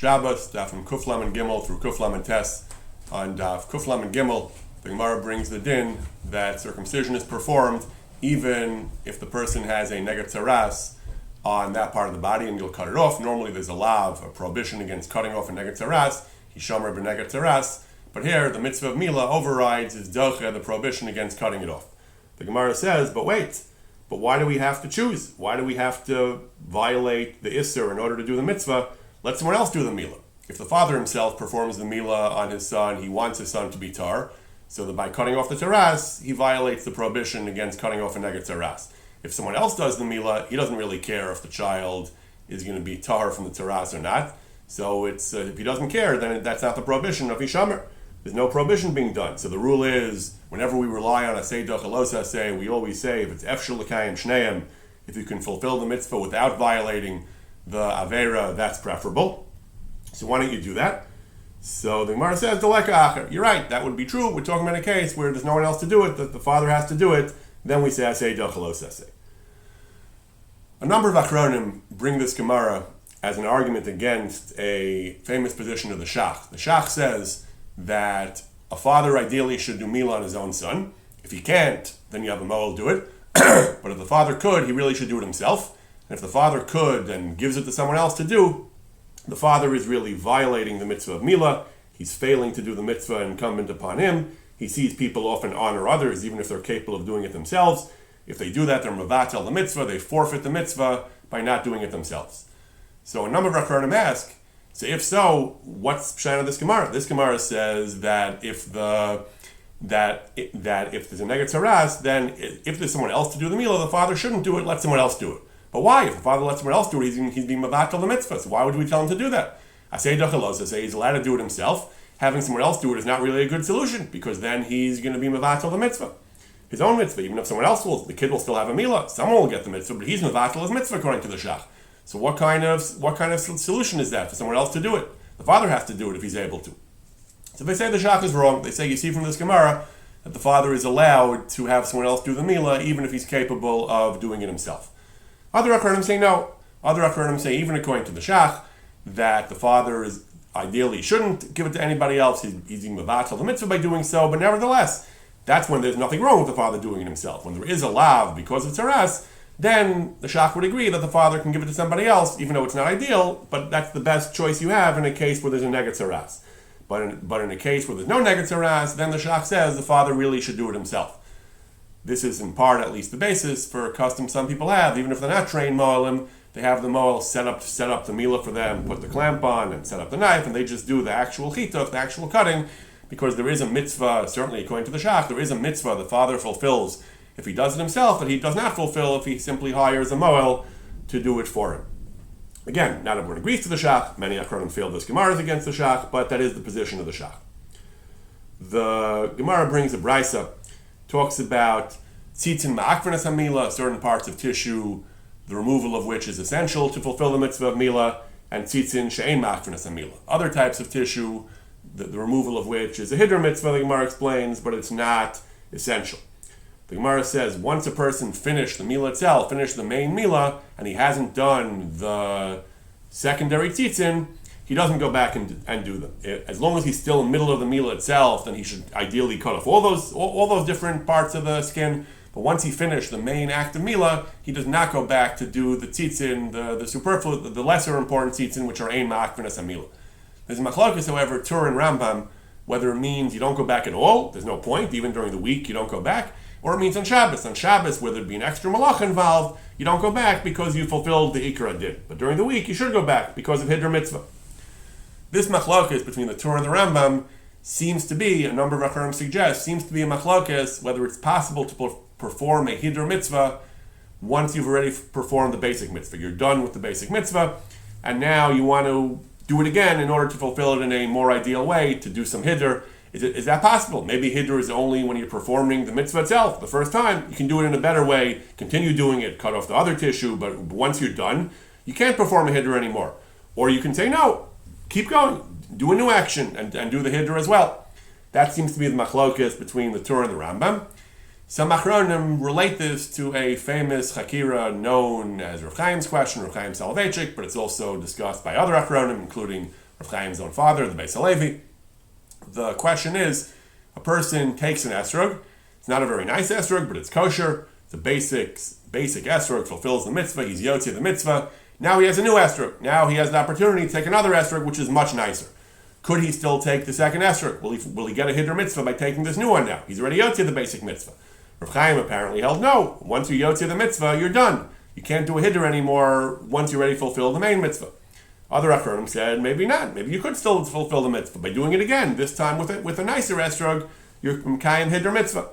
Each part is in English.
Shabbas, Daf from Kuflam and Gimel through Kuflam and Tes. On Daf Kuflam and Gimel, the Gemara brings the din that circumcision is performed even if the person has a neged tzaras on that part of the body and you'll cut it off. Normally there's a lav, a prohibition against cutting off a neged tzaras, hishomer b'neged tzaras, but here the mitzvah of Mila overrides his doche, the prohibition against cutting it off. The Gemara says, but why do we have to choose? Why do we have to violate the Isser in order to do the mitzvah? Let someone else do the Mila. If the father himself performs the Mila on his son, he wants his son to be tar, so that by cutting off the taras, he violates the prohibition against cutting off a neged taras. If someone else does the Mila, he doesn't really care if the child is going to be tar from the taras or not. So it's if he doesn't care, then that's not the prohibition of Hishamer. There's no prohibition being done. So the rule is, whenever we rely on a Seidah Chalos Aseh, we always say, if it's Efshel L'Kayim Shneim, if you can fulfill the mitzvah without violating the Avera, that's preferable. So why don't you do that? So the Gemara says, Deleka Acher. You're right, that would be true. We're talking about a case where there's no one else to do it, that the father has to do it, then we say Seidah Chalos Aseh. A number of Achronim bring this Gemara as an argument against a famous position of the Shach. The Shach says that a father ideally should do Mila on his own son. If he can't, then you have a Moel do it. But if the father could, he really should do it himself. And if the father could and gives it to someone else to do, the father is really violating the mitzvah of Mila. He's failing to do the mitzvah incumbent upon him. He sees people often honor others, even if they're capable of doing it themselves. If they do that, they're mevatel the mitzvah. They forfeit the mitzvah by not doing it themselves. So a number of Achronim ask, so if so, what's pshat of this Gemara? This Gemara says that if there's a neged tzaras, then if there's someone else to do the Mila, the father shouldn't do it. Let someone else do it. But why? If the father lets someone else do it, he's being mevatel the mitzvah. So why would we tell him to do that? I say he's allowed to do it himself. Having someone else do it is not really a good solution, because then he's going to be mevatel the mitzvah, his own mitzvah. Even if someone else will, the kid will still have a Mila. Someone will get the mitzvah, but he's mevatel his mitzvah according to the Shach. So what kind of solution is that for someone else to do it? The father has to do it if he's able to. So they say the Shach is wrong. They say you see from this Gemara that the father is allowed to have someone else do the Mila, even if he's capable of doing it himself. Other Achronim say no. Other Achronim say, even according to the Shach, that the father is ideally shouldn't give it to anybody else. He's being mevatel the mitzvah by doing so, but nevertheless, that's when there's nothing wrong with the father doing it himself. When there is a lav because of taras, then the Shach would agree that the father can give it to somebody else, even though it's not ideal, but that's the best choice you have in a case where there's a neged tzaras. But in a case where there's no neged tzaras, then the Shach says the father really should do it himself. This is in part at least the basis for a custom some people have, even if they're not trained mo'alim, they have the mo'al set up the Mila for them, put the clamp on, and set up the knife, and they just do the actual chituf, the actual cutting, because there is a mitzvah, certainly according to the Shach, there is a mitzvah the father fulfills if he does it himself, that he does not fulfill if he simply hires a mo'el to do it for him. Again, not everyone agrees to the Shach. Many Achronim feel this Gemara is against the Shach, but that is the position of the Shach. The Gemara brings a brisa, talks about tzitzin ma'akvenas hamila, certain parts of tissue, the removal of which is essential to fulfill the mitzvah of Mila, and tzitzin she'ein ma'akvenas hamila, other types of tissue, the removal of which is a hiddur mitzvah, the Gemara explains, but it's not essential. The Gemara says, once a person finished the Mila itself, finished the main Mila, and he hasn't done the secondary tzitzin, he doesn't go back and do them. As long as he's still in the middle of the Mila itself, then he should ideally cut off all those different parts of the skin. But once he finished the main act of Mila, he does not go back to do the tzitzin, the superfluous, the lesser important tzitzin, which are ein ma'akvenas hamila. There's a machlokes, however, Tur and Rambam, whether it means you don't go back at all, there's no point, even during the week you don't go back, or it means on Shabbos. On Shabbos, where there'd be an extra malach involved, you don't go back because you fulfilled the ikra din. But during the week, you should go back because of hiddur mitzvah. This machlokes between the Tur and the Rambam seems to be, a number of Achronim suggest, seems to be a machlokes whether it's possible to perform a hiddur mitzvah once you've already performed the basic mitzvah. You're done with the basic mitzvah, and now you want to do it again in order to fulfill it in a more ideal way, to do some hiddur. Is that possible? Maybe hiddur is only when you're performing the mitzvah itself, the first time. You can do it in a better way, continue doing it, cut off the other tissue, but once you're done, you can't perform a hiddur anymore. Or you can say, no, keep going, do a new action, and do the hiddur as well. That seems to be the machlokes between the Tur and the Rambam. Some Achronim relate this to a famous Chakira known as Rav Chaim's question, Rav Chaim Soloveitchik, but it's also discussed by other Achronim, including Rav Chaim's own father, the Beis Halevi. The question is, a person takes an esrog. It's not a very nice esrog, but it's kosher. It's a basic esrog, fulfills the mitzvah. He's yotzi the mitzvah. Now he has a new esrog. Now he has the opportunity to take another esrog, which is much nicer. Could he still take the second esrog? Will he get a hiddur mitzvah by taking this new one now? He's already yotzi the basic mitzvah. Rav Chaim apparently held no. Once you yotzi the mitzvah, you're done. You can't do a hiddur anymore once you already fulfill the main mitzvah. Other Achronim said maybe not. Maybe you could still fulfill the mitzvah by doing it again. This time with a nicer esrog, you're mekayim hiddur mitzvah.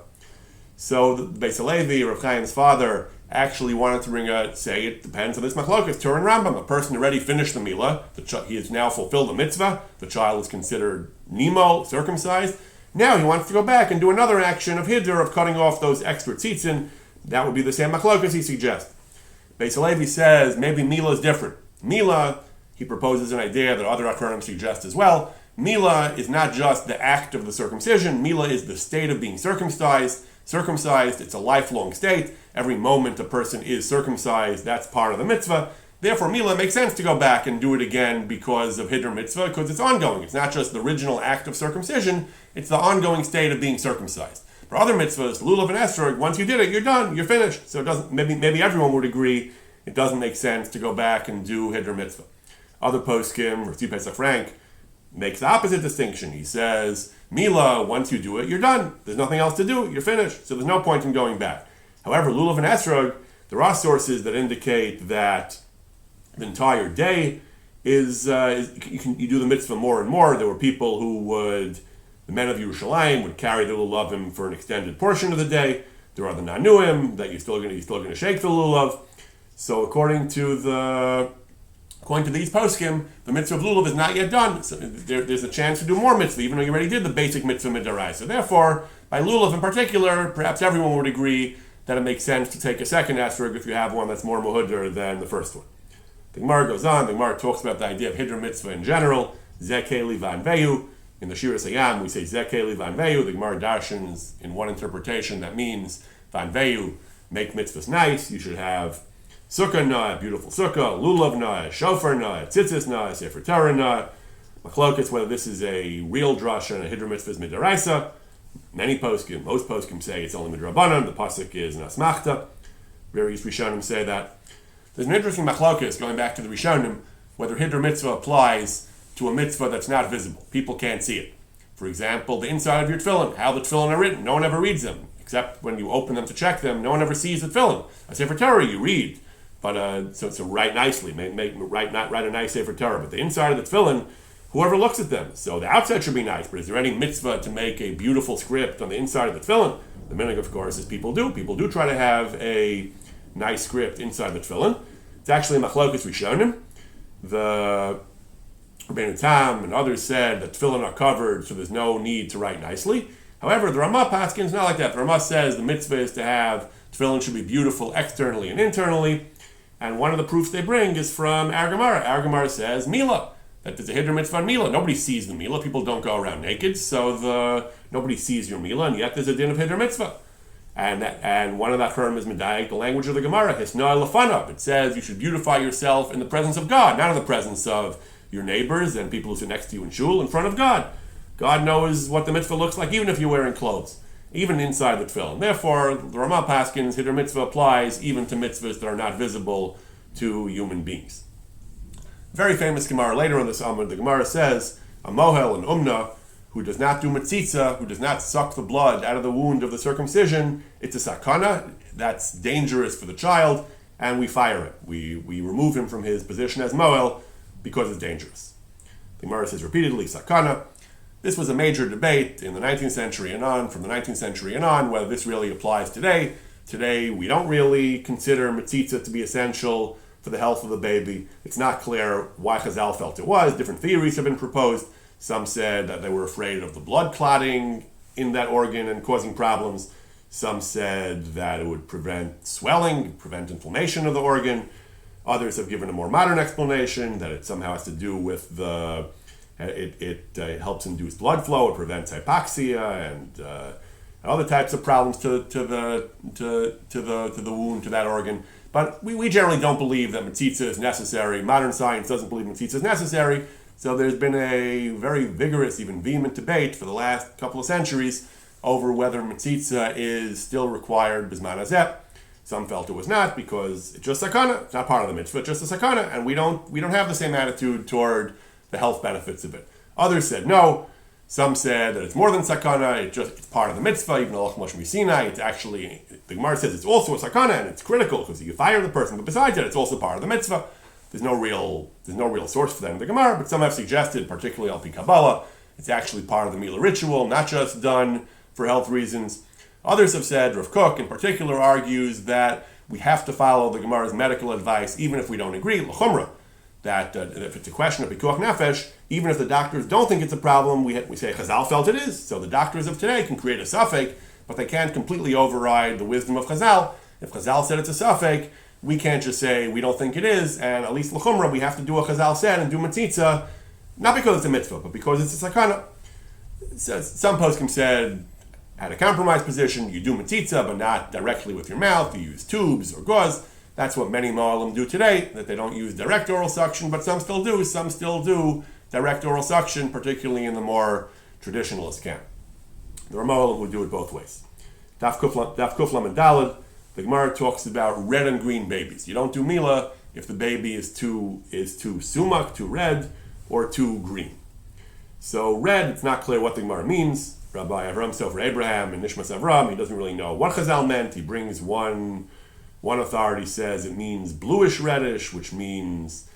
So the Beis Halevi, Rav Chaim's father, actually wanted to say it depends on this machlokas, Torah and Rambam. A person already finished the milah, he has now fulfilled the mitzvah, the child is considered nimo, circumcised. Now he wants to go back and do another action of hiddur, of cutting off those extra tzitzin. That would be the same machlokas he suggests. Beis Halevi says maybe milah is different. Milah, he proposes an idea that other Achronim suggest as well. Milah is not just the act of the circumcision. Milah is the state of being circumcised. It's a lifelong state. Every moment a person is circumcised, that's part of the mitzvah. Therefore, milah makes sense to go back and do it again because of hiddur mitzvah, because it's ongoing. It's not just the original act of circumcision, it's the ongoing state of being circumcised. For other mitzvahs, lulav and esrog, once you did it, you're done, you're finished. So it doesn't. Maybe everyone would agree it doesn't make sense to go back and do hiddur mitzvah. Other poskim, Rav Pesach Frank, makes the opposite distinction. He says, milah, once you do it, you're done. There's nothing else to do. You're finished. So there's no point in going back. However, lulav and esrog, there are sources that indicate that the entire day you do the mitzvah more and more. There were people who the men of Yerushalayim would carry the lulavim for an extended portion of the day. There are the nanuim that you're still going to shake the lulav. So according to these poskim, the mitzvah of lulav is not yet done. So there's a chance to do more mitzvah, even though you already did the basic mitzvah midarai. So therefore, by lulav in particular, perhaps everyone would agree that it makes sense to take a second esrog if you have one that's more muhudder than the first one. The Gemara goes on. The Gemara talks about the idea of hiddur mitzvah in general. Zekeli vanveyu. In the Shira Sayam, we say Zekeli vanveyu. The Gemara darshans in one interpretation that means vanveyu, make mitzvahs nice. You should have sukkah na, beautiful sukkah, lulav na, shofar na, tzitzis na, sefer Torah na. Machlokas, whether this is a real drasha and a hiddur mitzvah is midaraisa. Most poskim say it's only midrabanan. The pasuk is an asmachta. Various Rishonim say that. There's an interesting machlokas going back to the Rishonim, whether hiddur mitzvah applies to a mitzvah that's not visible. People can't see it. For example, the inside of your tefillin, how the tefillin are written. No one ever reads them, except when you open them to check them. No one ever sees the tefillin. A sefer Torah you read, but so write nicely, write a nice sefer Torah. But the inside of the tefillin, whoever looks at them. So the outside should be nice, but is there any mitzvah to make a beautiful script on the inside of the tefillin? The minhag, of course, is people do. People do try to have a nice script inside the tefillin. It's actually machlokas rishonim. The Rabbeinu Tam and others said that tefillin are covered, so there's no need to write nicely. However, the Ramah Paskin is not like that. The Ramah says the mitzvah is to have tefillin should be beautiful externally and internally. And one of the proofs they bring is from our Gemara. Our Gemara says milah, that there's a hiddur mitzvah on milah. Nobody sees the milah. People don't go around naked, so nobody sees your milah, and yet there's a din of hiddur mitzvah. And one of that term is medayik, the language of the Gemara, hisna lefanav. It says you should beautify yourself in the presence of God, not in the presence of your neighbors and people who sit next to you in shul, in front of God. God knows what the mitzvah looks like, even if you're wearing clothes, even inside the tefillin. Therefore, the Ramah Paskin's hiddur mitzvah applies even to mitzvahs that are not visible to human beings. Very famous Gemara later in this Amud, the Gemara says, a mohel, an umna, who does not do mitzitza, who does not suck the blood out of the wound of the circumcision, it's a sakana, that's dangerous for the child, and we fire him. We remove him from his position as mohel because it's dangerous. The Gemara says repeatedly, sakana. This was a major debate in the 19th century and on, from the 19th century and on, whether this really applies today. Today, we don't really consider mitzitza to be essential for the health of the baby. It's not clear why Chazal felt it was. Different theories have been proposed. Some said that they were afraid of the blood clotting in that organ and causing problems. Some said that it would prevent swelling, prevent inflammation of the organ. Others have given a more modern explanation that it somehow has to do with it helps induce blood flow, it prevents hypoxia and other types of problems to the wound, to that organ. But we generally don't believe that mitzitza is necessary. Modern science doesn't believe mitzitza is necessary. So there's been a very vigorous, even vehement debate for the last couple of centuries over whether Metzitza is still required Bisman Hazeh. Some felt it was not because it's just sakana, it's not part of the mitzvah, it's just a sakana, and we don't have the same attitude toward the health benefits of it. Others said no. Some said that it's more than sakana, it's part of the mitzvah, even though Moshe Sinai, it's actually, the Gemara says it's also a sakana, and it's critical because you fire the person, but besides that, it's also part of the mitzvah. There's no real source for that in the Gemara, but some have suggested, particularly Al Pi Kabbalah, it's actually part of the Mila ritual, not just done for health reasons. Others have said, Rav Kook in particular argues that we have to follow the Gemara's medical advice, even if we don't agree, l'chumra, that if it's a question of pikuach nefesh, even if the doctors don't think it's a problem, we say Chazal felt it is. So the doctors of today can create a suffix, but they can't completely override the wisdom of Chazal. If Chazal said it's a suffix, we can't just say we don't think it is, and at least l'chumra, we have to do what Chazal said and do Metzitza, not because it's a mitzvah, but because it's a sakana. Some poskim said, had a compromise position, you do Metzitza, but not directly with your mouth, you use tubes or gauze. That's what many Ma'alim do today, that they don't use direct oral suction, but some still do. Some still do direct oral suction, particularly in the more traditionalist camp. There are Ma'alim who do it both ways. Daf Kuflam and Daled, the Gemara talks about red and green babies. You don't do Mila if the baby is too sumak, too red, or too green. So red, it's not clear what the Gemara means. Rabbi Avram Sofer Abraham and Nishmas Avram, he doesn't really know what Chazal meant. He brings one authority says it means bluish reddish, which means,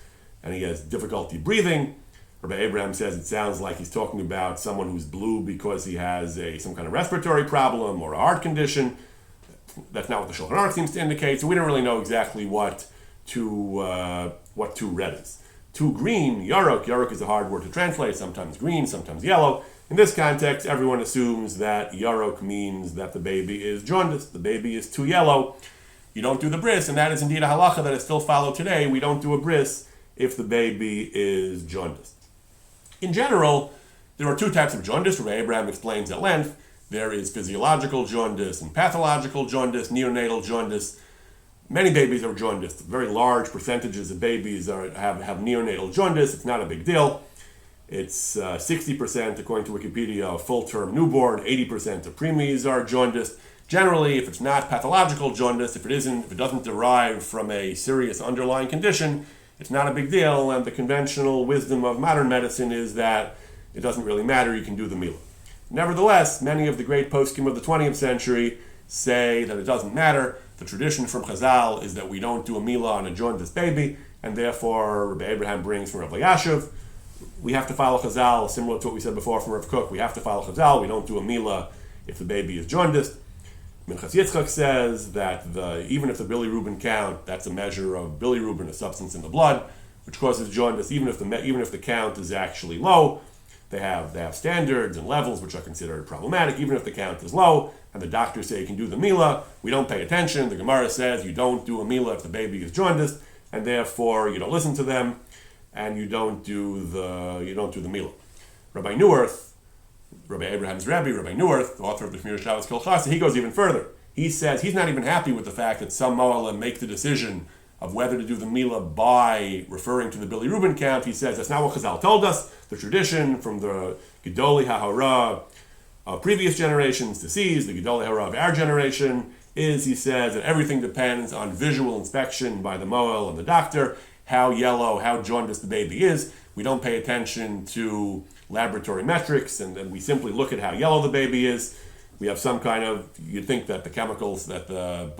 and he has difficulty breathing. Rabbi Abraham says it sounds like he's talking about someone who's blue because he has some kind of respiratory problem or a heart condition. That's not what the Shulchan Aruch seems to indicate, so we don't really know exactly what too red is. Too green, yarok is a hard word to translate, sometimes green, sometimes yellow. In this context, everyone assumes that yarok means that the baby is jaundiced, the baby is too yellow. You don't do the bris, and that is indeed a halacha that is still followed today. We don't do a bris if the baby is jaundiced. In general, there are two types of jaundice. Rabbi Abraham explains at length. There is physiological jaundice and pathological jaundice, neonatal jaundice. Many babies are jaundiced. Very large percentages of babies have neonatal jaundice. It's not a big deal. It's 60%, according to Wikipedia, of full-term newborn. 80% of preemies are jaundiced. Generally, if it's not pathological jaundice, if it doesn't derive from a serious underlying condition, it's not a big deal, and the conventional wisdom of modern medicine is that it doesn't really matter, you can do the Mila. Nevertheless, many of the great poskim of the 20th century say that it doesn't matter. The tradition from Chazal is that we don't do a Mila on a jaundiced baby, and therefore Rabbi Abraham brings from Rabbi Yashiv. We have to follow Chazal, similar to what we said before from Rav Kook. We have to follow Chazal. We don't do a Mila if the baby is jaundiced. Minchas Yitzchak says that even if the bilirubin count, that's a measure of bilirubin, a substance in the blood, which causes jaundice, even if the count is actually low, they have standards and levels which are considered problematic. Even if the count is low, and the doctors say you can do the Mila, we don't pay attention. The Gemara says you don't do a Mila if the baby is jaundiced, and therefore you don't listen to them, and you don't do the Mila. Rabbi Neuwirth, Rabbi Abraham's Rebbe, Rabbi Neuwirth, the author of the Shmir Shabbos Kol Chasa, he goes even further. He says he's not even happy with the fact that some Mo'alim make the decision of whether to do the Mila by referring to the bilirubin count. He says that's not what Chazal told us. The tradition from the Gedolei HaHara of previous generations to seize, the Gedolei HaHara of our generation, is, he says, that everything depends on visual inspection by the Mo'el and the doctor, how yellow, how jaundiced the baby is. We don't pay attention to laboratory metrics, and then we simply look at how yellow the baby is. We have some kind of, you'd think that the chemicals, that the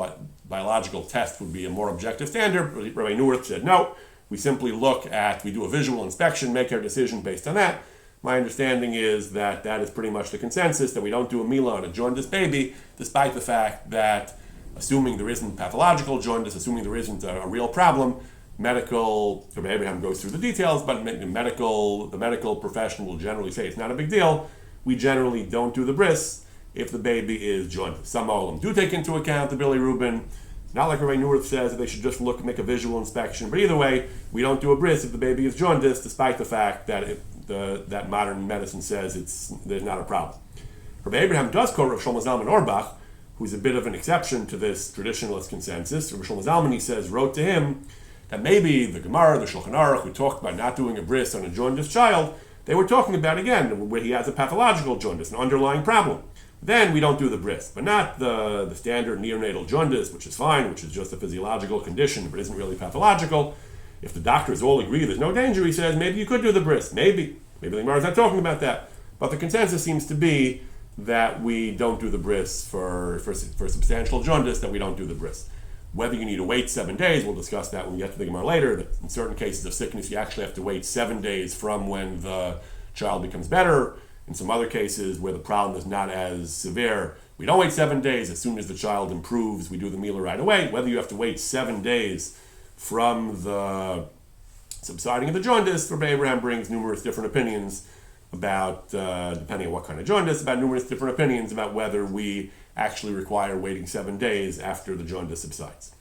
biological test would be a more objective standard. Rabbi Neuwirth said, no, we simply we do a visual inspection, make our decision based on that. My understanding is that is pretty much the consensus, that we don't do a Mila on a jaundiced baby, despite the fact that, assuming there isn't pathological jaundice, assuming there isn't a real problem, Rabbi Abraham goes through the details, but the medical profession will generally say it's not a big deal. We generally don't do the bris if the baby is jaundiced. Some of them do take into account the bilirubin, not like Rabbi Neuwirth says that they should just make a visual inspection, but either way, we don't do a bris if the baby is jaundiced, despite the fact that that modern medicine says there's not a problem. Rabbi Abraham does quote Rav Shlomo Zalman Auerbach, who's a bit of an exception to this traditionalist consensus. Rav Shlomo Zalman, he says, wrote to him that maybe the Gemara, the Shulchan Aruch, who talked about not doing a bris on a jaundiced child, they were talking about, again, where he has a pathological jaundice, an underlying problem. Then we don't do the bris, but not the standard neonatal jaundice, which is fine, which is just a physiological condition, but isn't really pathological. If the doctors all agree there's no danger, he says, maybe you could do the bris. Maybe the Gemara is not talking about that. But the consensus seems to be that we don't do the bris for substantial jaundice, that we don't do the bris. Whether you need to wait 7 days, we'll discuss that when we get to the Gemara later. That in certain cases of sickness, you actually have to wait 7 days from when the child becomes better. In some other cases where the problem is not as severe, we don't wait 7 days. As soon as the child improves, we do the mila right away. Whether you have to wait 7 days from the subsiding of the jaundice, Rabbi Abraham brings numerous different opinions about, depending on what kind of jaundice, about numerous different opinions about whether we actually require waiting 7 days after the jaundice subsides.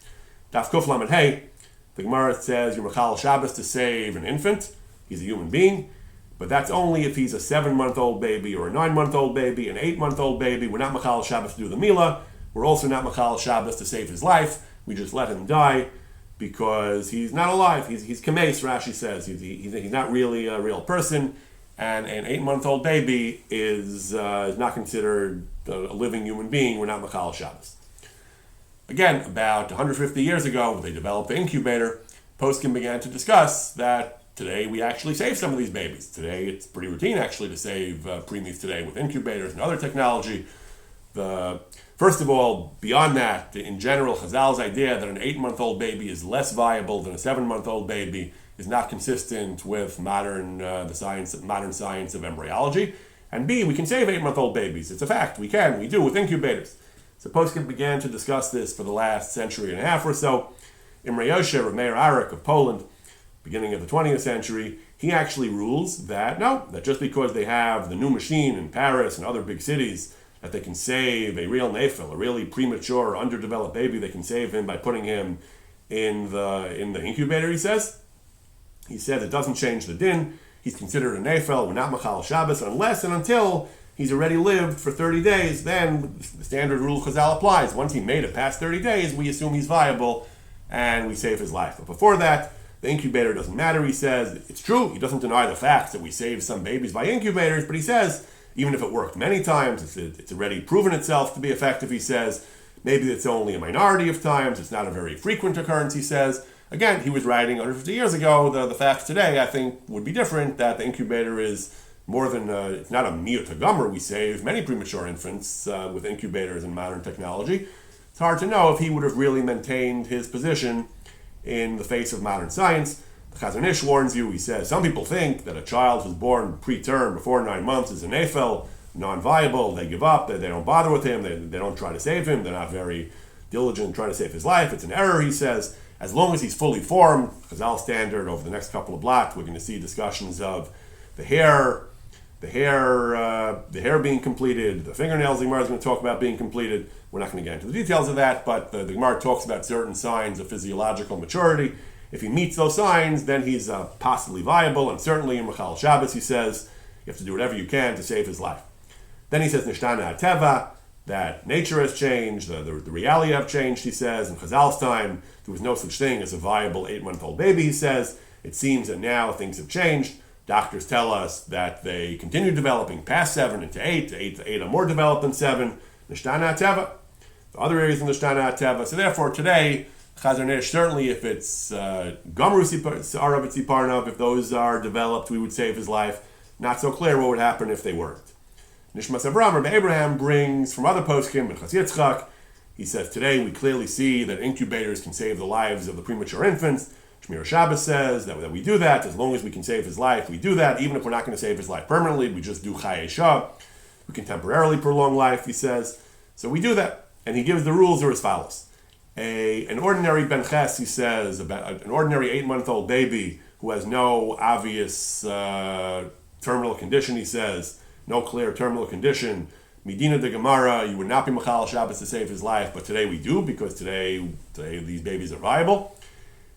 Daf Kuf Lamed Hey, the Gemara says you're machal Shabbos to save an infant. He's a human being. But that's only if he's a 7-month-old baby or a 9-month-old baby, an 8-month-old baby. We're not Machal Shabbos to do the Mila. We're also not Machal Shabbos to save his life. We just let him die because he's not alive. He's kameis, Rashi says. He's not really a real person. And an 8-month-old baby is not considered a living human being. We're not Machal Shabbos. Again, about 150 years ago, they developed the incubator. Poskim began to discuss that today we actually save some of these babies. Today it's pretty routine actually to save preemies today with incubators and other technology. First of all, beyond that, in general, Chazal's idea that an 8-month-old baby is less viable than a 7-month-old baby is not consistent with modern science of embryology. And B, we can save 8-month-old babies. It's a fact. We do with incubators. So Poskim began to discuss this for the last century and a half or so. Imre Yoshe, Rav Meir Arik of Poland, beginning of the 20th century, he actually rules that that just because they have the new machine in Paris and other big cities, that they can save a real nefil, a really premature, underdeveloped baby, they can save him by putting him in the incubator, he says. He said it doesn't change the din. He's considered a nefil, we're not machal Shabbos, unless and until he's already lived for 30 days, then the standard rule Chazal applies. Once he made it past 30 days, we assume he's viable and we save his life. But before that, the incubator doesn't matter, he says. It's true, he doesn't deny the facts that we save some babies by incubators, but he says, even if it worked many times, it's already proven itself to be effective, he says. Maybe it's only a minority of times, it's not a very frequent occurrence, he says. Again, he was writing 150 years ago. The facts today, I think, would be different, that the incubator is more than, it's not a miyut hagomer. We save many premature infants with incubators and modern technology. It's hard to know if he would have really maintained his position in the face of modern science. The Chazon Ish warns you, he says, some people think that a child who's born preterm, before 9 months, is a nefel, non-viable, they give up, they don't bother with him, they don't try to save him, they're not very diligent in trying to save his life. It's an error, he says. As long as he's fully formed, Chazal standard, over the next couple of blocks, we're going to see discussions of the hair being completed, the fingernails the Gemara is going to talk about being completed. We're not going to get into the details of that, but the Gemara talks about certain signs of physiological maturity. If he meets those signs, then he's possibly viable, and certainly in Machal Shabbos, he says, you have to do whatever you can to save his life. Then he says, Nishtana Teva, that nature has changed, the reality have changed, he says. In Chazal's time, there was no such thing as a viable 8-month-old baby, he says. It seems that now things have changed. Doctors tell us that they continue developing past 7 into 8. 8 are more developed than 7. Nishtana Teva. The other areas in Nishtana Teva. So therefore, today, Chazon Ish, certainly if it's Gomru Arav Tziparnav, if those are developed, we would save his life. Not so clear what would happen if they weren't. Nishmas Rabbi Abraham brings from other poskim, Minchas Yitzchak, he says, today we clearly see that incubators can save the lives of the premature infants. Shmir Shabbos says that we do that. As long as we can save his life, we do that. Even if we're not going to save his life permanently, we just do Chayei Shah. We can temporarily prolong life, he says. So we do that. And he gives the rules are as follows. An ordinary Ben Ches, he says, about an ordinary 8-month-old baby who has no obvious terminal condition, he says, no clear terminal condition. Medina de Gemara, you would not be Machal Shabbos to save his life, but today we do, because today these babies are viable.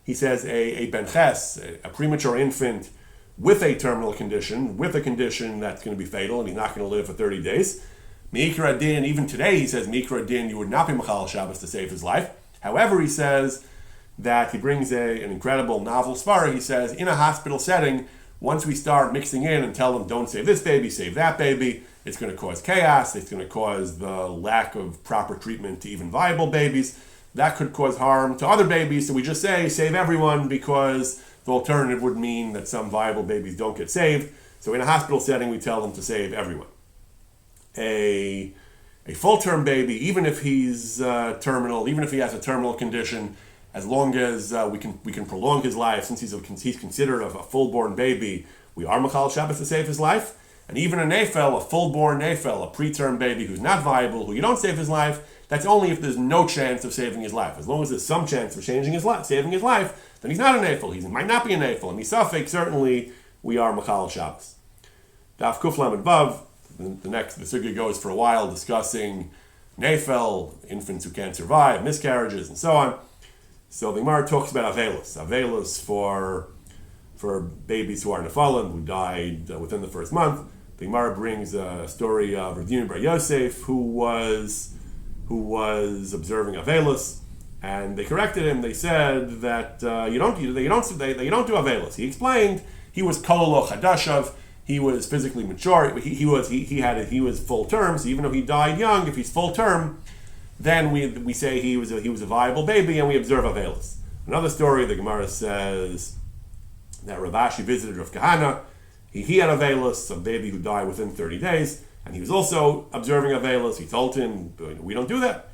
He says a Ben Ches, a premature infant with a terminal condition, with a condition that's going to be fatal, and he's not going to live for 30 days. Mikra Din, even today he says, Mikra Din, you would not be Machal Shabbos to save his life. However, he says, that he brings an incredible novel svara. He says, in a hospital setting, once we start mixing in and tell them, don't save this baby, save that baby, it's going to cause chaos, it's going to cause the lack of proper treatment to even viable babies. That could cause harm to other babies, so we just say, save everyone, because the alternative would mean that some viable babies don't get saved. So in a hospital setting, we tell them to save everyone. A full-term baby, even if he's terminal, even if he has a terminal condition, as long as we can prolong his life, since he's considered a full-born baby, we are Machal Shabbos to save his life. And even a nefel, a full-born nefel, a preterm baby who's not viable, who you don't save his life, that's only if there's no chance of saving his life. As long as there's some chance of saving his life, then he's not a nefel. He might not be a nefel. And misafek, certainly, we are Machal Shabbos. Daf Kuf Lamed Vav, the sugya goes for a while discussing nefel, infants who can't survive, miscarriages, and so on. So the Gemara talks about Avelos for babies who are nefalim, who died within the first month. The Gemara brings a story of Rav Bar Yosef, who was observing Avelos, and they corrected him. They said that you don't do Avelos. He explained he was kololo chadashav. He was physically mature. He was full term. So even though he died young, if he's full term, then we say he was a viable baby, and we observe Avelos. Another story, the Gemara says that Rav Ashi visited Rav Kahana. He had Avelos, a baby who died within 30 days, and he was also observing Avelos. He told him, we don't do that.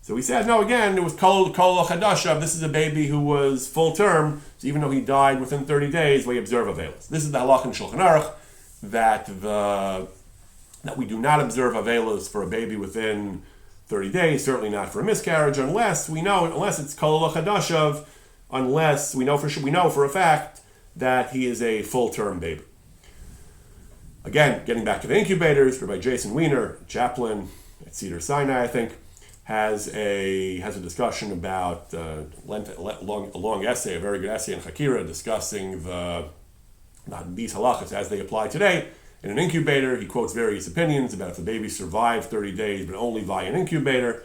So he said, no, again, it was Kol Chadashav. This is a baby who was full term, so even though he died within 30 days, we observe Avelos. This is the halach in Shulchan Aruch, that we do not observe Avelos for a baby within 30 days, certainly not for a miscarriage, unless it's Kol Chadashav, unless we know for a fact that he is a full-term baby. Again, getting back to the incubators, Rabbi Jason Wiener, chaplain at Cedar Sinai, I think, has a discussion about a long essay, a very good essay in Chakira, discussing these halachos as they apply today. In an incubator, he quotes various opinions about if the baby survived 30 days, but only via an incubator.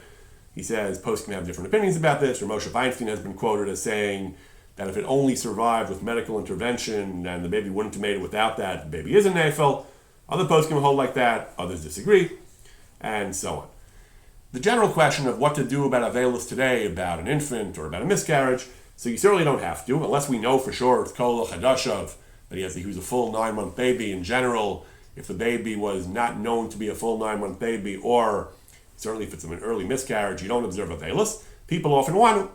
He says posts can have different opinions about this. Moshe Feinstein has been quoted as saying that if it only survived with medical intervention and the baby wouldn't have made it without that, the baby is a nefel. Other posts can hold like that, others disagree, and so on. The general question of what to do about Avelos today, about an infant or about a miscarriage, so you certainly don't have to, unless we know for sure it's Kol Chadashav, that he was a full 9-month baby. In general, if the baby was not known to be a full 9-month baby, or certainly if it's an early miscarriage, you don't observe Avelos. People often want to.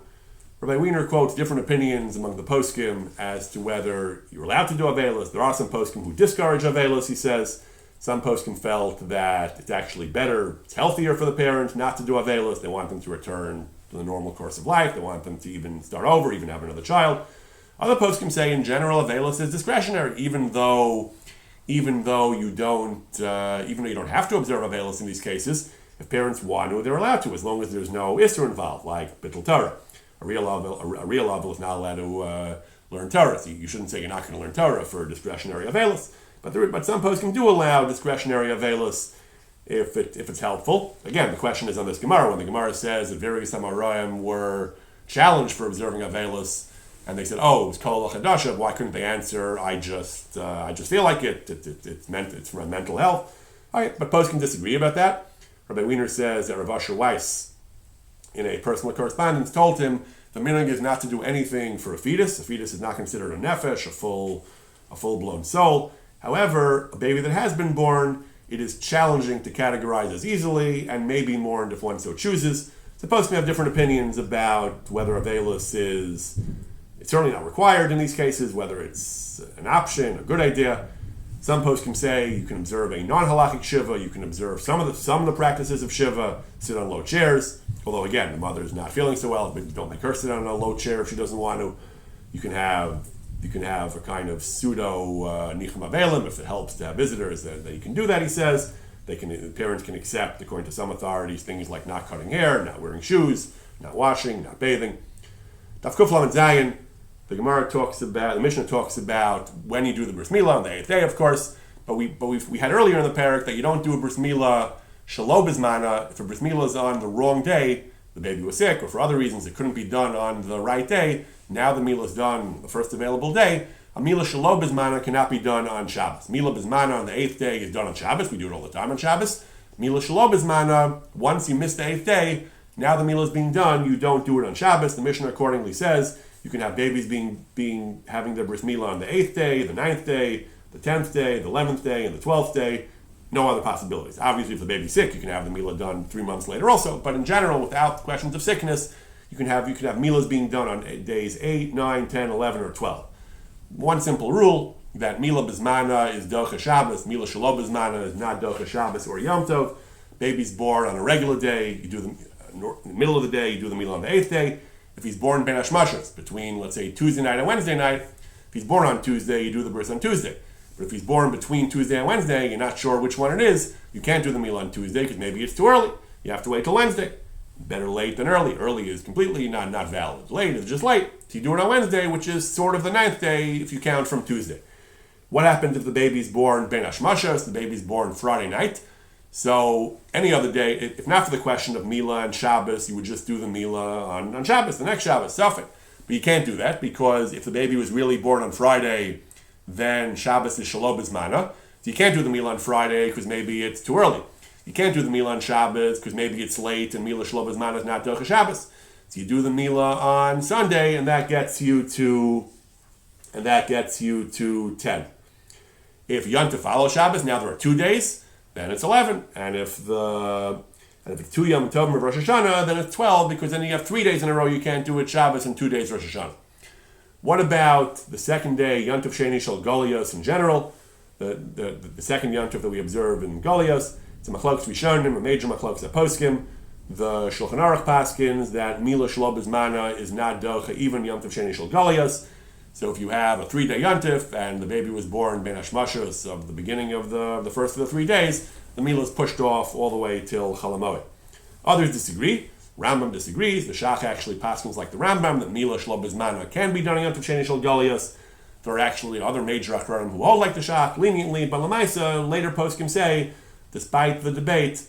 Rabbi Wiener quotes different opinions among the poskim as to whether you're allowed to do Avelos. There are some poskim who discourage Avelos, he says. Some poskim felt that it's actually better, it's healthier for the parent not to do Avelos. They want them to return to the normal course of life. They want them to even start over, even have another child. Other poskim say in general Avelos is discretionary, even though you don't have to observe Avelos in these cases. If parents want to, they're allowed to, as long as there's no Isser involved, like Bittul Torah. A real Avel is not allowed to learn Torah. So you shouldn't say you're not going to learn Torah for discretionary Avelos. But some poskim do allow discretionary Avelos if it's helpful. Again, the question is on this Gemara. When the Gemara says that various Amoraim were challenged for observing Avelos, and they said, "Oh, it was Kol Chadashav," why couldn't they answer, "I just feel like it. It's for mental health." All right, but poskim disagree about that. Rabbi Wiener says that Rav Asher Weiss, in a personal correspondence, told him the minhag is not to do anything for a fetus. A fetus is not considered a nefesh, a full-blown soul. However, a baby that has been born, it is challenging to categorize as easily, and may be mourned if one so chooses. Suppose we have different opinions about whether Avelos is, it's certainly not required in these cases, whether it's an option, a good idea. Some poskim say you can observe a non-halachic shiva, you can observe some of the practices of shiva, sit on low chairs. Although again, the mother is not feeling so well, but don't make her sit on a low chair if she doesn't want to. You can have a kind of pseudo nichem avelim if it helps to have visitors. That you can do that, he says. Parents can accept, according to some authorities, things like not cutting hair, not wearing shoes, not washing, not bathing. Daf Kuf Lamed Zayin, the Mishnah talks about when you do the bris milah on the 8th day, of course. But we had earlier in the parak that you don't do a bris milah shelo bizmana. If a bris milah is on the wrong day, the baby was sick, or for other reasons it couldn't be done on the right day, now the Mila is done the first available day. A Mila Shelo Bizmana cannot be done on Shabbos. Mila Bizmana on the 8th day is done on Shabbos. We do it all the time on Shabbos. Mila Shelo Bizmana, once you miss the 8th day, now the Mila is being done, you don't do it on Shabbos. The Mishnah accordingly says you can have babies having their bris Mila on the 8th day, the 9th day, the 10th day, the 11th day, and the 12th day. No other possibilities. Obviously, if the baby's sick, you can have the Mila done 3 months later also. But in general, without questions of sickness, you could have Milas being done on days 8, 9, 10, 11, or 12. One simple rule, that Mila Bizmana is Docha Shabbos, Mila Shelo Bizmana is not Docha Shabbos or Yom Tov. Baby's born on a regular day, you do them in the middle of the day, you do the Mila on the 8th day. If he's born Ben Hashmashas, between, let's say, Tuesday night and Wednesday night, if he's born on Tuesday, you do the bris on Tuesday. But if he's born between Tuesday and Wednesday, you're not sure which one it is, you can't do the Mila on Tuesday because maybe it's too early. You have to wait till Wednesday. Better late than early. Early is completely not valid. Late is just late. So you do it on Wednesday, which is sort of the 9th day if you count from Tuesday. What happens if the baby's born Ben Hashmashas, the baby's born Friday night? So any other day, if not for the question of Mila and Shabbos, you would just do the Mila on Shabbos, the next Shabbos, Safek. But you can't do that because if the baby was really born on Friday, then Shabbos is Shelo Bizmana. So you can't do the Mila on Friday because maybe it's too early. You can't do the Mila on Shabbos because maybe it's late and Mila Shelo Bizmana is not Docha Shabbos. So you do the Mila on Sunday and that gets you to 10. If Yontif follows Shabbos, now there are 2 days, then it's 11. And if it's 2 Yom Tov of Rosh Hashanah, then it's 12 because then you have 3 days in a row you can't do it Shabbos and 2 days Rosh Hashanah. What about the second day, Yontif Sheni Shel Golios in general, the second Yontif that we observe in Golios? It's a machlokes Rishonim, a major machlokes at Poskim. The Shulchan Aruch paskins that Mila Shelo Bizmana is not docha even Yontif Sheni Shel Golios. So if you have a 3-day Yontif and the baby was born Ben Hashmashos of the beginning of the first of the 3 days, the Mila is pushed off all the way till Chol HaMoed. Others disagree. Rambam disagrees. The Shach actually paskins like the Rambam that Mila Shelo Bizmana can be done Yontif Sheni Shel Golios. There are actually other major Achronim who all like the Shach leniently, but Lamaisa, later poskim say, despite the debate,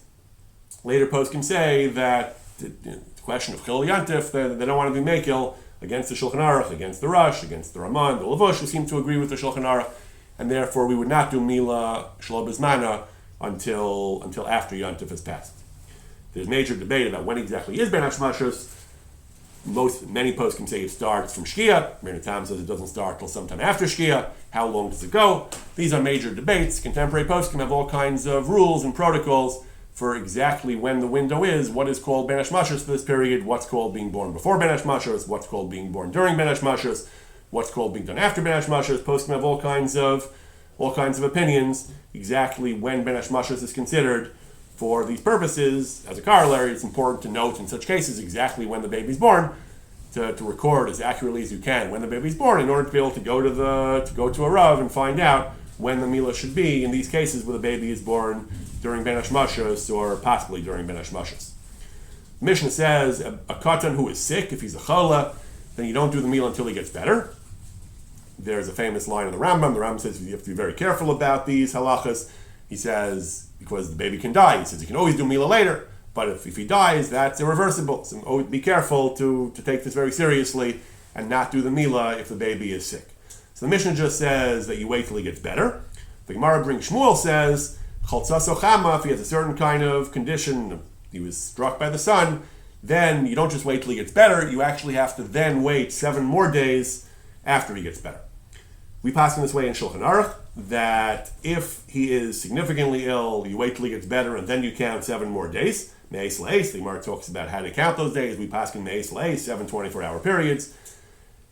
later poskim say that the question of Chil Yantif, they don't want to be Mekil against the Shulchan Aruch, against the Rosh, against the Raman, the Lavush, who seem to agree with the Shulchan Aruch, and therefore we would not do Mila Shelo Bizmana until after Yantif has passed. There's major debate about when exactly is Ben Hashmashos. Many poskim say it starts from Shkia. Many times says it doesn't start till sometime after Shkia. How long does it go? These are major debates. Contemporary poskim have all kinds of rules and protocols for exactly when the window is, what is called Ben Hashmashos for this period, what's called being born before Ben Hashmashos, what's called being born during Ben Hashmashos, what's called being done after Ben Hashmashos. Poskim have all kinds of opinions exactly when Ben Hashmashos is considered. For these purposes, as a corollary, it's important to note in such cases exactly when the baby's born, to record as accurately as you can when the baby's born, in order to be able to go to a Rav and find out when the Mila should be in these cases where the baby is born during Ben Hashmashos or possibly during Ben Hashmashos. Mishnah says a katan who is sick, if he's a chala, then you don't do the Mila until he gets better. There's a famous line in the Rambam. The Rambam says you have to be very careful about these halachas. He says, because the baby can die. He says you can always do Mila later, but if he dies, that's irreversible. So always be careful to take this very seriously and not do the Mila if the baby is sick. So the Mishnah just says that you wait till he gets better. The Gemara brings Shmuel says, Chaltzaso Chama, if he has a certain kind of condition, he was struck by the sun, then you don't just wait till he gets better, you actually have to then wait 7 more days after he gets better. We pass in this way in Shulchan Aruch, that if he is significantly ill, you wait till he gets better and then you count 7 more days. Me'es L'Eis, the Gemara talks about how to count those days. We pass in Me'es L'Eis, 7 24-hour periods.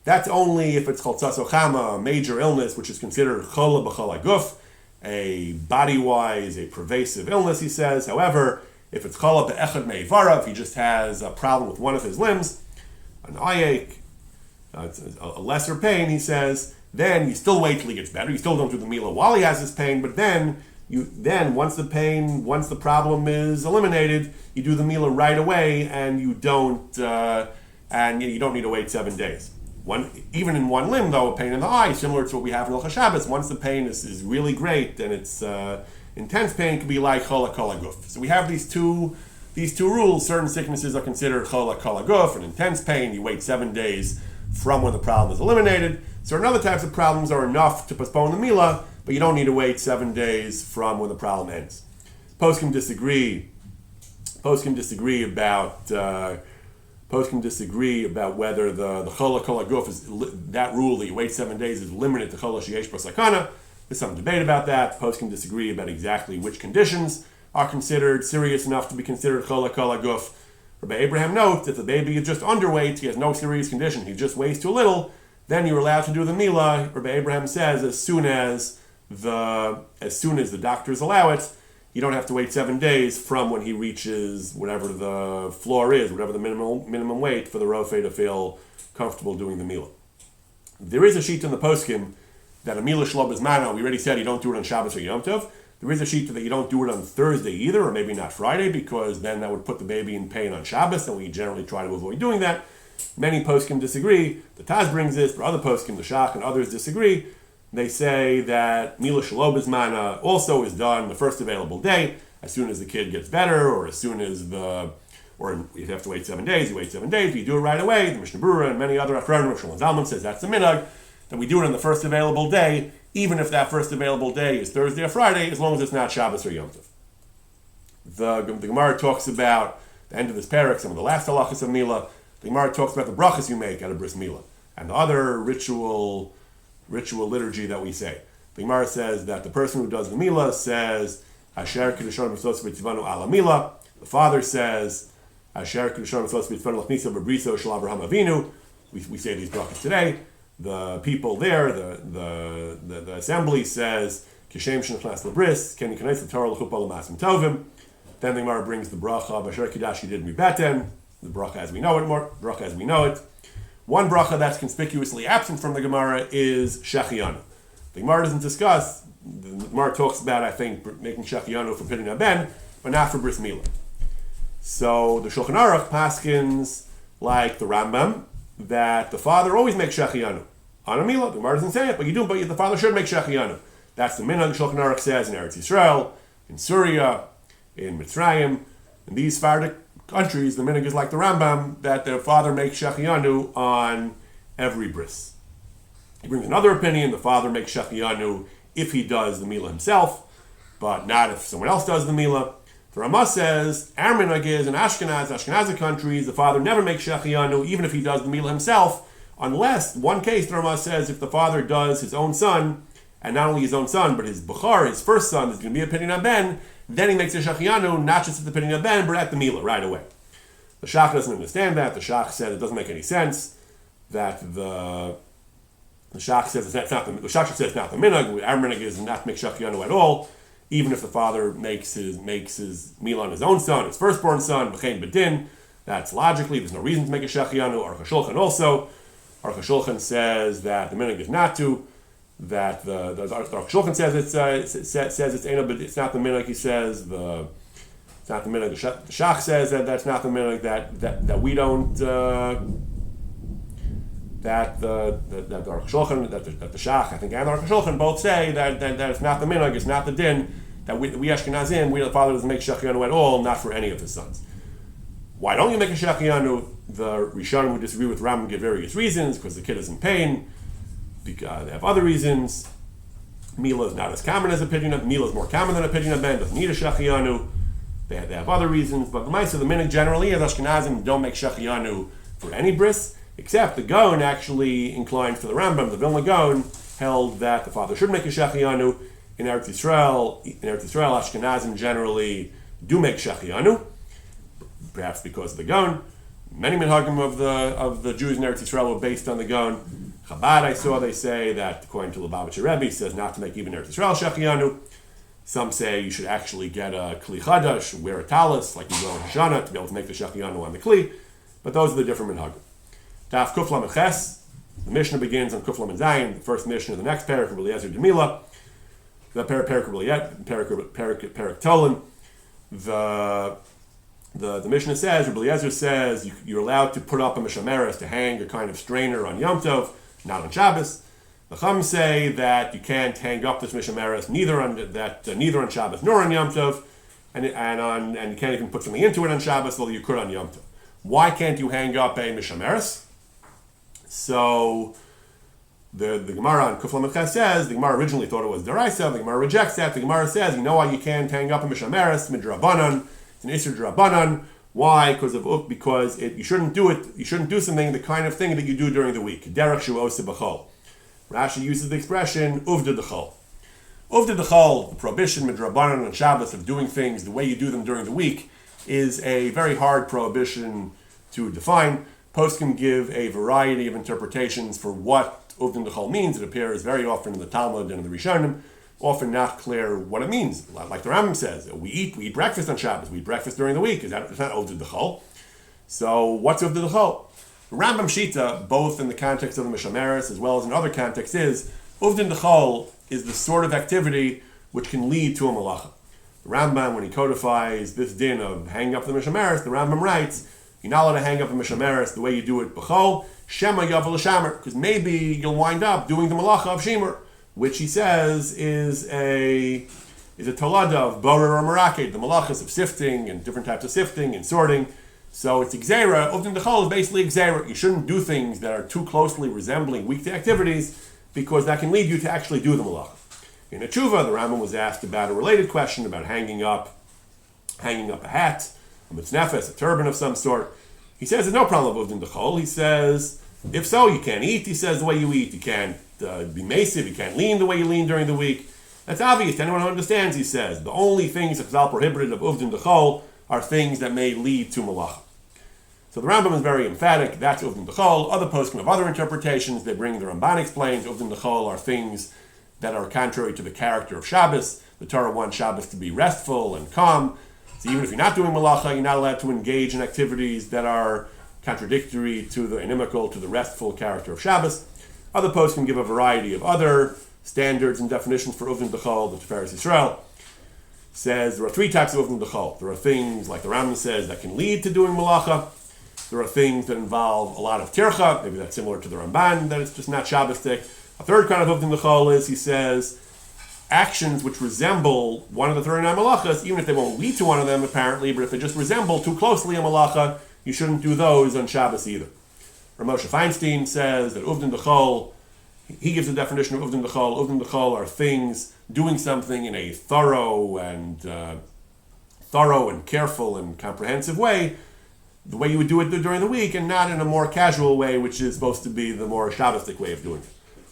That's only if it's Chaltzaso Chama, a major illness, which is considered Chola B'chol HaGuf, a body-wise, a pervasive illness, he says. However, if it's Chola Be'echad Me'ivara, if he just has a problem with one of his limbs, an eye ache, a lesser pain, he says, then you still wait till he gets better. You still don't do the Mila while he has his pain, but then once the problem is eliminated, you do the Mila right away, and you don't need to wait 7 days. Even in one limb, though, a pain in the eye, similar to what we have in Hilchos Shabbos, once the pain is really great and it's intense pain, can be like Chola Kol HaGuf. So we have these two these two rules, certain sicknesses are considered cholak kolaguf, an intense pain. You wait 7 days from when the problem is eliminated. Certain other types of problems are enough to postpone the milah, but you don't need to wait 7 days from when the problem ends. Poskim disagree. Poskim disagree about whether the cholak kolaguf is that rule that you wait 7 days is limited to cholak sheyesh bo sakana. There's some debate about that. Poskim disagree about exactly which conditions are considered serious enough to be considered cholak kolaguf. Rabbi Abraham notes that the baby is just underweight, he has no serious condition, he just weighs too little, then you're allowed to do the milah. Rabbi Abraham says as soon as the doctors allow it, you don't have to wait 7 days from when he reaches whatever the floor is, whatever the minimum weight for the rofei to feel comfortable doing the milah. There is a sheet in the poskim that a milah shlo b'zmana, we already said you don't do it on Shabbos or Yom Tov. There is a sheet that you don't do it on Thursday either, or maybe not Friday, because then that would put the baby in pain on Shabbos, and we generally try to avoid doing that. Many poskim disagree. The Taz brings this, but other poskim, the Shach and others disagree. They say that milah shelo b'zmana also is done the first available day, as soon as the kid gets better, or as soon as or you have to wait 7 days, you wait 7 days, but you do it right away. The Mishnah Berurah and many other Achronim, Rosh Zalman says that's the minhag, that we do it on the first available day, even if that first available day is Thursday or Friday, as long as it's not Shabbos or Yom Tov. The Gemara talks about the end of this parak, some of the last halachos of milah. The Gemara talks about the brachas you make at a bris milah, and the other ritual liturgy that we say. The Gemara says that the person who does the milah says, Asher Kedushan V'Sos V'Tzivanu Ala Milah. The father says, Asher Kedushan V'Sos V'Tzivanu L'Chnisa V'Briso Shel Avraham Avinu. We say these brachas today. The people there, the assembly says, Kishem Shenachnas L'Bris, Ken Yikanes L'Torah L'Chuppah L'Masim Tovim. Then the Gemara brings the bracha of Asher Kedash Yidid Mibetem, the bracha as we know it. One bracha that's conspicuously absent from the Gemara is Shechianu. The Gemara doesn't discuss, the Gemara talks about, I think, making Shechianu for Pidyon HaBen, but not for Bris Milah. So the Shulchan Aruch paskins, like the Rambam, that the father always makes Shechianu. On a Milah, the Gemara doesn't say it, but the father should make Shechianu. That's the minhag the Shulchan Aruch says in Eretz Yisrael, in Syria, in Mitzrayim, in these Sephardic countries, the minhag is like the Rambam, that their father makes Shechianu on every bris. He brings another opinion, the father makes Shechianu if he does the milah himself, but not if someone else does the milah. The Ramah says, our minhag is in Ashkenazi countries, the father never makes Shechianu, even if he does the milah himself, unless, one case, the Ramah says, if the father does his own son, and not only his own son, but his Bechar, his first son, is going to be a Pidyon HaBen, then he makes a Shechianu, not just at the Pidyon HaBen, but at the milah right away. The Shach doesn't understand that. The Shach said it doesn't make any sense. That the Shach says it's not the minhag. Our minhag is not to make Shechianu at all, even if the father makes his milah on his own son, his firstborn son, b'chein b'din. That's logically, there's no reason to make a Shechianu. Aruch HaShulchan also. Aruch HaShulchan says that the minhag is not to. That the Aruch HaShulchan says it's not the minhag. He says it's not the minhag. The Shach says that that's not the minhag. That we don't. That the Aruch HaShulchan, that the Shach, I think, and the Aruch HaShulchan both say that it's not the minhag. It's not the din. That we Ashkenazim, the father doesn't make Shechianu at all, not for any of his sons. Why don't you make a Shechianu? The Rishonim who disagree with Rambam give various reasons, because the kid is in pain. Because they have other reasons. Milah is not as common as a Pidyon. Milah is more common than a Pidyon HaBen. Doesn't need a Shechianu. They have other reasons. But the Ma'aseh, the minhag generally is Ashkenazim don't make Shechianu for any bris, except the Gaon actually inclined for the Rambam. The Vilna Gaon held that the father should make a Shechianu. In Eretz Yisrael, Ashkenazim generally do make Shechianu, perhaps because of the Gaon. Many minhagim of the Jews in Eretz Yisrael were based on the Gaon. Chabad, I saw, they say that according to Lubavitcher Rebbe, says not to make even Eretz Yisrael Shechianu. Some say you should actually get a Kli Chadash, wear a talis, like you go in Hashanah, to be able to make the Shechianu on the Kli. But those are the different minhagim. Daf Kuf Lamed Ches, the Mishnah begins on Kuf Lamed Zayin, the first Mishnah of the next parak of Eliezer Demila. The parak Tolan. The Mishnah says, Rabbi Eliezer says, you're allowed to put up a mishameres, to hang a kind of strainer on Yom Tov, not on Shabbos. The Chum say that you can't hang up this mishameres neither on Shabbos nor on Yom Tov. and you can't even put something into it on Shabbos, although you could on Yom Tov. Why can't you hang up a mishameres? So the Gemara on Kuf Lamed Ches says, the Gemara originally thought it was deraisa, the Gemara rejects that. The Gemara says, you know why you can't hang up a mishameres, midrabanan, it's an isur drabanan. Why? Because you shouldn't do it. You shouldn't do something, the kind of thing that you do during the week. Derech shu ose b'chol. Rashi uses the expression uvda d'chol. Uvda d'chol, the prohibition midrabanan on Shabbos of doing things the way you do them during the week, is a very hard prohibition to define. Poskim give a variety of interpretations for what uvda d'chol means. It appears very often in the Talmud and in the Rishonim. Often not clear what it means. Like the Rambam says, we eat breakfast on Shabbos, we eat breakfast during the week. It's not Ovdid D'chol. So what's Ovdid D'chol? The Rambam Shita, both in the context of the Mishameres as well as in other contexts, is Ovdid D'chol is the sort of activity which can lead to a malacha. The Rambam, when he codifies this din of hanging up the Mishameres, the Rambam writes, you're not allowed to hang up a Mishameres the way you do it B'chol, Shema Yav L'Shamer, because maybe you'll wind up doing the malacha of Shemer, which he says is a tolada of borer or maraked, the malachas of sifting and different types of sifting and sorting. So it's gzeira. Ovdin d'chol is basically gzeira. You shouldn't do things that are too closely resembling weekday activities because that can lead you to actually do the malacha. In a tshuva, the Rambam was asked about a related question about hanging up a hat, a mitznefes, a turban of some sort. He says there's no problem with ovdin d'chol. He says, if so, you can't eat. He says the way you eat, you can't be masive, you can't lean the way you lean during the week. That's obvious to anyone who understands, he says. The only things that Chazal prohibited of Uvdin D'chol are things that may lead to malacha. So the Rambam is very emphatic, that's Uvdin D'chol. Other poskim have other interpretations. They bring the Ramban explains Uvdin D'chol are things that are contrary to the character of Shabbos. The Torah wants Shabbos to be restful and calm. So even if you're not doing malacha, you're not allowed to engage in activities that are contradictory to the inimical, to the restful character of Shabbos. Other posts can give a variety of other standards and definitions for Uvdin D'chol. The Tiferes Yisrael says there are three types of Uvdin D'chol. There are things, like the Rambam says, that can lead to doing malacha. There are things that involve a lot of tircha. Maybe that's similar to the Ramban, that it's just not Shabbosdik. A third kind of Uvdin D'chol is, he says, actions which resemble one of the 39 malachas, even if they won't lead to one of them apparently, but if they just resemble too closely a malacha, you shouldn't do those on Shabbos either. Ramosha Feinstein says that Uvdin D'chol, he gives a definition of Uvdin D'chol. Uvdin D'chol are things doing something in a thorough and careful and comprehensive way, the way you would do it during the week, and not in a more casual way, which is supposed to be the more Shabbosdik way of doing it.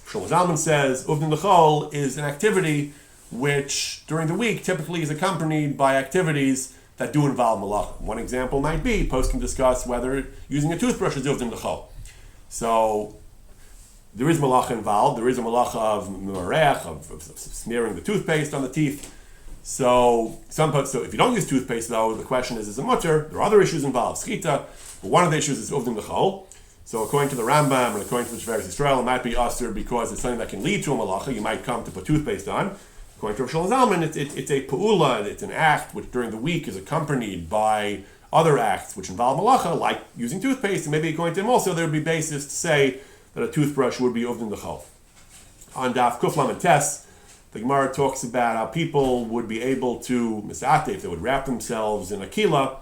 Shlomo Zalman says Uvdin D'chol is an activity which during the week typically is accompanied by activities that do involve malacha. One example might be, post can discuss whether using a toothbrush is Uvdin D'chol. So there is malacha involved. There is a malacha of marech, of smearing the toothpaste on the teeth. So if you don't use toothpaste, though, the question is it mutter? There are other issues involved. Schita, but one of the issues is Uvdin D'chol. So according to the Rambam and according to the Tiferes Yisrael, it might be asur because it's something that can lead to a malacha. You might come to put toothpaste on. According to Rav Shlomo Zalman, it's a pu'ula, it's an act which during the week is accompanied by other acts which involve malacha, like using toothpaste, and maybe according to him also there would be basis to say that a toothbrush would be Uvdin D'chol. On Daf Kuf Lamed Tes, the Gemara talks about how people would be able to, if they would wrap themselves in a kila,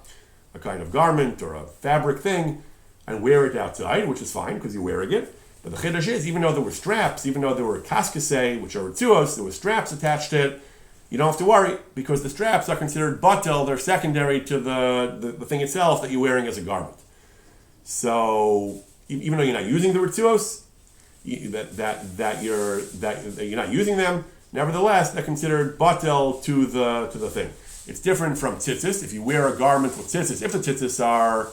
a kind of garment or a fabric thing, and wear it outside, which is fine because you're wearing it. But the chiddush is, even though there were straps, even though there were kaskasei, which are ritzuos, there were straps attached to it, you don't have to worry because the straps are considered batel, they're secondary to the thing itself that you're wearing as a garment. So even though you're not using the ritzuos, that you're not using them, nevertheless they're considered batel to the thing. It's different from tzitzis. If you wear a garment with tzitzis, if the tzitzis are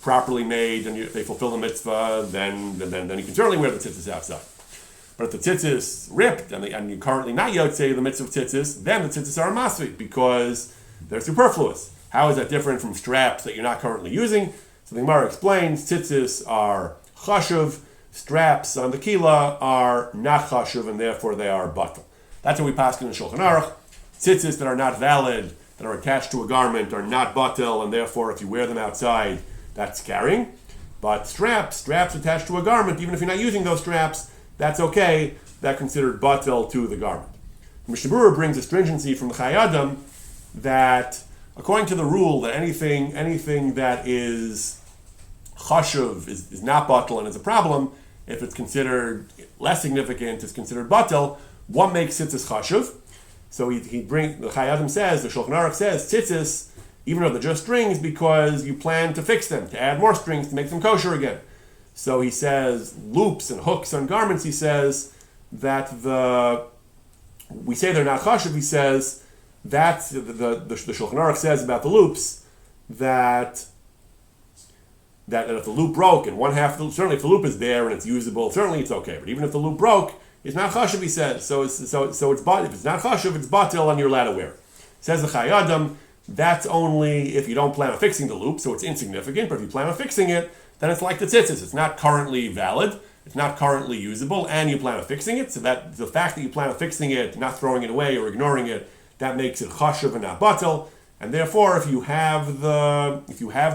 properly made and they fulfill the mitzvah, then you can certainly wear the tzitzis outside. But if the tzitzis ripped and you're currently not yotzei the mitzvah of tzitzis, then the tzitzis are a masvik because they're superfluous. How is that different from straps that you're not currently using? So the Gemara explains tzitzis are chashuv, straps on the kila are not chashuv, and therefore they are batel. That's what we pass in the Shulchan Aruch. Tzitzis that are not valid, that are attached to a garment, are not batel, and therefore if you wear them outside, that's carrying. But straps attached to a garment, even if you're not using those straps, that's okay. That's considered batel to the garment. Mishnah Berurah brings a stringency from the Chayei Adam that according to the rule that anything that is chashuv is not batel and is a problem, if it's considered less significant, it's considered batel. What makes tzitzis chashuv? So the Chai Adam says, the Shulchan Aruch says, tzitzis, even though they're just strings, because you plan to fix them, to add more strings, to make them kosher again. So he says, loops and hooks on garments, he says, that we say they're not chashuv, he says, that the Shulchan Aruch says about the loops, that if the loop broke and one half, certainly if the loop is there and it's usable, certainly it's okay. But even if the loop broke, it's not chashuv, he says. So it's if it's not chashuv, it's batil and you're allowed to wear. Says the Chai Adam, that's only if you don't plan on fixing the loop, so it's insignificant. But if you plan on fixing it, then it's like the tzitzis. It's not currently valid, it's not currently usable, and you plan on fixing it. So that the fact that you plan on fixing it, not throwing it away or ignoring it, that makes it chashuv and not batil. And therefore, if you have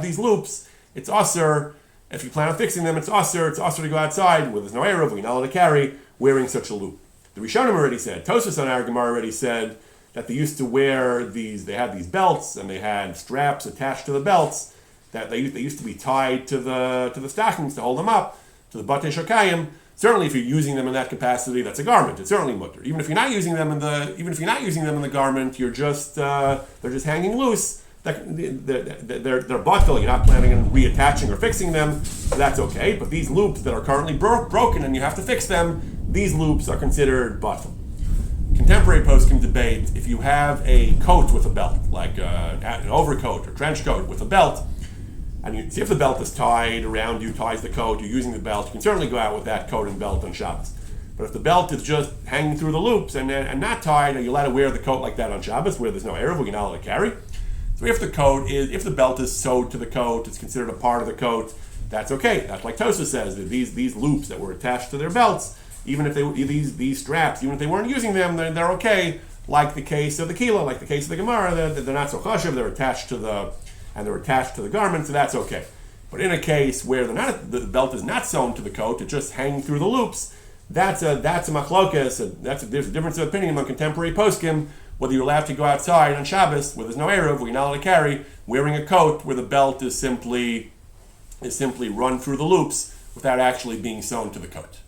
these loops, it's usher. If you plan on fixing them, it's usher. It's usher to go outside where there's no eruv, we're not allowed to carry wearing such a loop. The Rishonim already said, Tosfos on our Gemara already said that they used to wear these. They had these belts and they had straps attached to the belts that they used to be tied to the stockings to hold them up to the batei shakayim. Certainly, if you're using them in that capacity, that's a garment. It's certainly mutter. Even if you're not using them in the garment, they're just hanging loose. They're batel. You're not planning on reattaching or fixing them, so that's okay. But these loops that are currently broken and you have to fix them, these loops are considered batel. Contemporary posts can debate if you have a coat with a belt, like an overcoat or trench coat with a belt, and you see if the belt is tied around you, ties the coat, you're using the belt, you can certainly go out with that coat and belt on Shabbos. But if the belt is just hanging through the loops and not tied, are you allowed to wear the coat like that on Shabbos, where there's no eruv, where you're not allowed to carry? So if the belt is sewed to the coat, it's considered a part of the coat, that's okay. That's like Tosfos says, that these loops that were attached to their belts, even if these straps, even if they weren't using them, they're okay. Like the case of the Kila, like the case of the Gemara, they're not so chashuv, they're attached to the garment, so that's okay. But in a case where the belt is not sewn to the coat, it's just hanging through the loops, that's a machlokes. There's a difference of opinion among contemporary poskim whether you're allowed to go outside on Shabbos where there's no eruv, where you're not allowed to carry, wearing a coat where the belt is simply run through the loops without actually being sewn to the coat.